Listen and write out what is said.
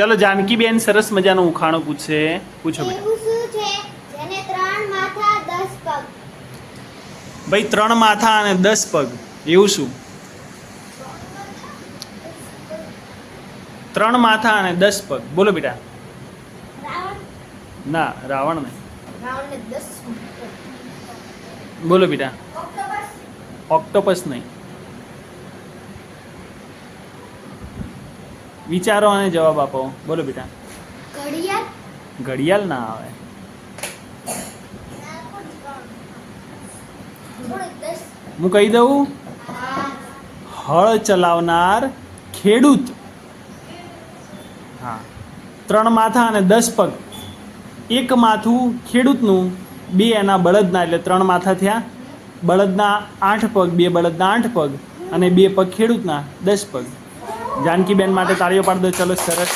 ચલો જાનકીબેન સરસ મજાનો ઉખાણો પૂછે. પૂછો બેટા. એવું શું છે જેને 3 માથા 10 પગ? ભાઈ 3 માથા અને 10 પગ એવું શું? 3 માથા અને 10 પગ બોલો બેટા. રાવણ. ના રાવણ નહીં. રાવણને 10 બોલો બેટા. ઓક્ટોપસ. ઓક્ટોપસ નહીં. વિચારો અને જવાબ આપો. બોલો બેટા. ઘડિયાળ. ઘડિયાળ ના આવે. હું કહી દઉં. હળ ચલાવનાર ખેડૂત. હા 3 માથા અને 10 પગ. એક માથું ખેડૂતનું, 2 એના બળદના, એટલે 3 માથા થયા. બળદના 8 પગ, 2 બળદના 8 પગ અને 2 પગ ખેડૂતના 10 પગ. જાનકીબેન માટે તાળીઓ પાડી દો. ચલો સરસ.